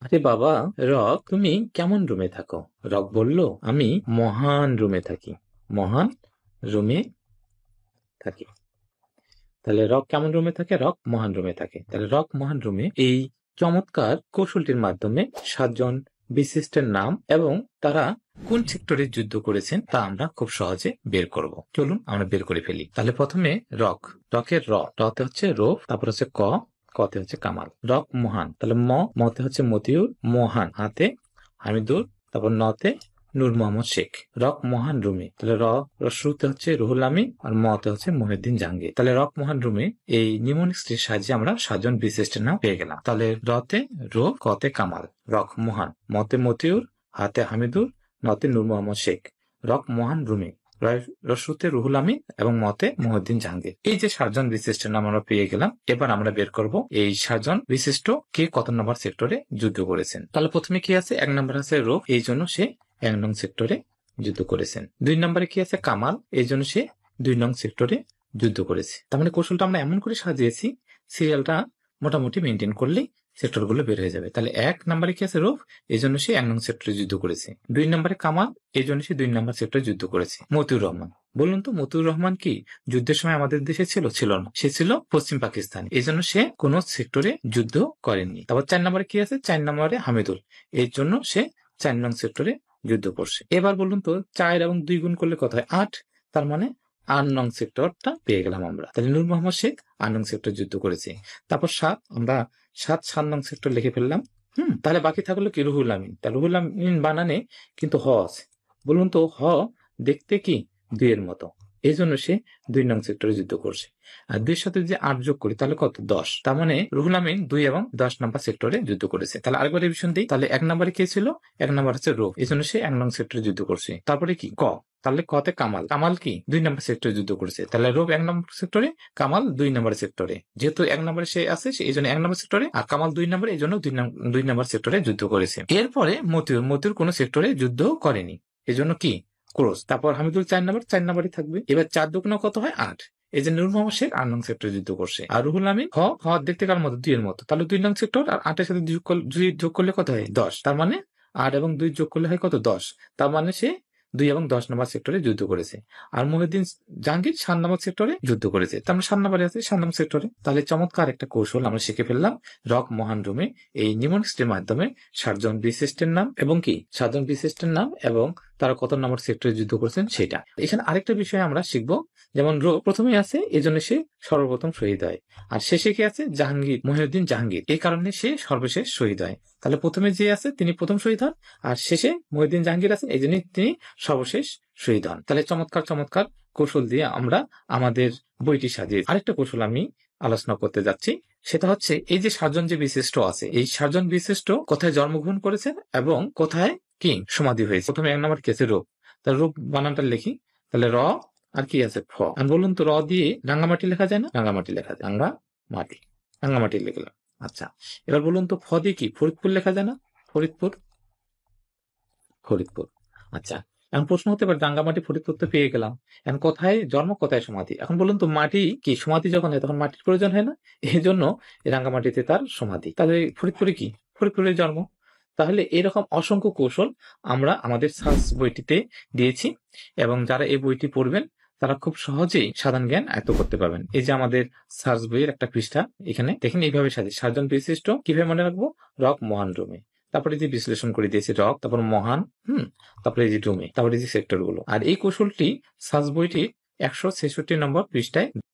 আরে বাবা, রক তুমি কেমন রুমে থাকো? রক বলল, আমি মহান রুমে থাকি। মহান রুমে থাকি। তাহলে রক কেমন রুমে থাকে? রক মহান রুমে থাকে। তাহলে রক মহান রুমে এই চমৎকার কৌশলটির মাধ্যমে 7 জন বিশিষ্টের নাম এবং তারা কোন সেক্টরে যুদ্ধ করেছেন তা আমরা খুব সহজে বের করব। চলুন আমরা বের করে ফেলি। তাহলে প্রথমে রক, রকের রতে হচ্ছে রোফ, তারপর হচ্ছে কতে হচ্ছে কামাল। রক মহান, তাহলে মতে হচ্ছে মতিউর, মহান হামিদুর, তারপর নতে নূর মোহাম্মদ শেখ। রক মহান রুমে, তাহলে শুরুতে হচ্ছে রুহুল আমিন আর মতে হচ্ছে মহিউদ্দিন জাহাঙ্গীর। তাহলে রক মহান রুমে এই নিউমোনিক্সটির সাহায্যে আমরা 7 জন বিশিষ্টের নাম পেয়ে গেলাম। তাহলে রতে রো, কতে কামাল, রক মহান, মতে মতিউর, হাতে হামিদুর, নতে নূর মোহাম্মদ শেখ। রক মহান রুমে, রসুতে রুহুল আমিন এবং মতে মহিউদ্দিন জাহাঙ্গীর। এই যে 7 জন বিশিষ্টের নাম আমরা পেয়ে গেলাম। এবার আমরা বের করব এই 7 জন বিশিষ্ট কে কত নম্বর সেক্টরে যুদ্ধ করেছেন। তাহলে প্রথমে কি আছে? 1 নম্বর আছে রোফ, এই জন্য সে 1 নং সেক্টরে যুদ্ধ করেছেন। 2 নম্বরে কি আছে? কামাল, এই জন্য সে 2 নং সেক্টরে যুদ্ধ করেছে। তার মানে কৌশলটা আমরা এমন করে সাজিয়েছি, সিরিয়ালটা মোটামুটি মেনটেন করলেই সেক্টরগুলো বের হয়ে যাবে। তাহলে 1 নম্বরে কি আছে? রোফ, এই জন্য সে 1 নং সেক্টরে যুদ্ধ করেছে। 2 নম্বরে কামাল, এই জন্য সে 2 নম্বর সেক্টরে যুদ্ধ করেছে। মতিউর রহমান, বলুন তো মতিউর রহমান কি যুদ্ধের সময় আমাদের দেশে ছিল? ছিল না, সে ছিল পশ্চিম পাকিস্তান, এই জন্য সে কোন সেক্টরে যুদ্ধ করেননি। তারপর 4 নম্বরে কি আছে? 4 নম্বরে হামিদুল, এর জন্য সে 4 নং সেক্টরে যুদ্ধ করছে। এবার বলুন তো 4 এবং 2 গুণ করলে কত হয়? 8। তার মানে 8 নং সেক্টরটা পেয়ে গেলাম আমরা। তাহলে নূর মোহাম্মদ শেখ 8 নং সেক্টর যুদ্ধ করেছে। তারপর 7, আমরা 7 নং সেক্টর লিখে ফেললাম। তাহলে বাকি থাকলো কি? রুহুল আমিন। তা রুহুল আমিন বানানে কিন্তু হ আছে। বলুন তো হ দেখতে কি 2 এর মতো, এই জন্য সে 2 নং সেক্টরে যুদ্ধ করছে। আর 2 এর সাথে যে 8 যোগ করি তাহলে কত? 10। তার মানে রুহুল আমিন 2 এবং 10 নম্বর সেক্টরে যুদ্ধ করেছে। তাহলে আরেকবার রিভিশন দিই। তাহলে 1 নম্বরে কে ছিল? 1 নম্বর হচ্ছে রোফ, এই জন্য সে 1 নং সেক্টরে যুদ্ধ করছে। তারপরে কি? তাহলে কতে কামাল, কামাল কি 2 নম্বর সেক্টরে যুদ্ধ করেছে। তাহলে রোফ 1 নম্বর সেক্টরে, কামাল 2 নম্বর সেক্টরে। যেহেতু 1 নম্বরে সে আছে এই জন্য 1 নম্বর সেক্টরে, আর কামাল 2 নম্বরে, এই জন্য 2 নম্বর সেক্টরে যুদ্ধ করেছে। এরপরে মতিউর কোন সেক্টরে যুদ্ধ করেনি, এজন্য কি? ক্রোশ। তারপর হামিদুল 4 নম্বরই থাকবে। এবার 4 দুগুণে কত হয়? 8। এই যে নূর মোহাম্মদ শেখ 8 নং সেক্টরে যুদ্ধ করছে। আর রুহুল আমিন হ দেখতে কার মতো? 2 এর মতো। তাহলে 2 নং সেক্টর আর 8 এর সাথে 2 যোগ করলে কত হয়? 10। তার মানে 8 এবং 2 যোগ করলে হয় কত? 10। তার মানে সে 2 এবং 10 নম্বর সেক্টরে যুদ্ধ করেছে। আর মহিউদ্দিন জাহাঙ্গীর 7 নম্বর সেক্টরে যুদ্ধ করেছে। তার মানে 7 নম্বরে আছে, 7 নম্বর সেক্টরে। তাহলে চমৎকার একটা কৌশল আমরা শিখে ফেললাম। রক মহান রুমে এই নিউমোনিক্সটির মাধ্যমে 7 জন বিশিষ্টের নাম এবং কি 7 জন বিশিষ্টের নাম এবং তারা কত নম্বর সেক্টরে যুদ্ধ করেছেন সেটা। এখানে আরেকটা বিষয় আমরা শিখবো, যেমন প্রথমে আছে এজন্য সে সর্বপ্রথম শহীদ হয়, আর শেষে কি আছে? জাহাঙ্গীর, মহিউদ্দিন জাহাঙ্গীর, এই কারণে সে সর্বশেষ শহীদ হয়। তাহলে প্রথমে যে আছে তিনি প্রথম শহীদ হন, আর শেষে মহিউদ্দিন জাহাঙ্গীর আছেন, এই জন্য তিনি সর্বশেষ শহীদ হন। তাহলে চমৎকার চমৎকার কৌশল দিয়ে আমরা আমাদের বইটি সাজিয়ে আরেকটা কৌশল আমি আলোচনা করতে যাচ্ছি। সেটা হচ্ছে এই যে 7 জন যে বিশিষ্ট আছে, এই 7 জন বিশিষ্ট কোথায় জন্মগ্রহণ করেছেন এবং কোথায় কি সমাধি হয়েছে। প্রথমে 1 নম্বর কেসে রূপ, তাহলে রূপ বানানটা লিখি। তাহলে র আর কি আছে? ফ। আর বলুন তো র দিয়ে রাঙ্গামাটি লেখা যায় না? রাঙ্গামাটি লেখা যায়, রাঙ্গামাটি লিখলাম। আচ্ছা, এবার বলুন তো ফ দিয়ে কি ফরিদপুর লেখা যায় না? ফরিদপুর। আচ্ছা, এখন প্রশ্ন হতে পারে রাঙ্গামাটি ফরিদপুর তো পেয়ে গেলাম, এখন কোথায় জন্ম কোথায় সমাধি? এখন বলুন তো মাটি কি সমাধি যখন হয় তখন মাটির প্রয়োজন হয় না? এই জন্য রাঙ্গামাটিতে তার সমাধি। তাহলে ফরিদপুরে কি? ফরিদপুরে জন্ম। তাহলে এরকম অসংখ্য কৌশল আমরা আমাদের সার্চ বইটিতে দিয়েছি, এবং যারা এই বইটি পড়বেন তারা খুব সহজেই সাধারণ জ্ঞান আয়ত্ত করতে পারবেন। এই যে আমাদের সার্চ বইয়ের একটা পৃষ্ঠা, এখানে দেখেন এইভাবে সাজি 7 জন বিশিষ্ট কিভাবে মনে রাখবো? রক মহান রুমে, তারপরে যে বিশ্লেষণ করে দিয়েছি রক, তারপর মহান, তারপরে এই যে ডোমে, তারপরে এই যে সেক্টর গুলো। আর এই কৌশলটি সার্চ বইটির 166 নম্বর পৃষ্ঠায়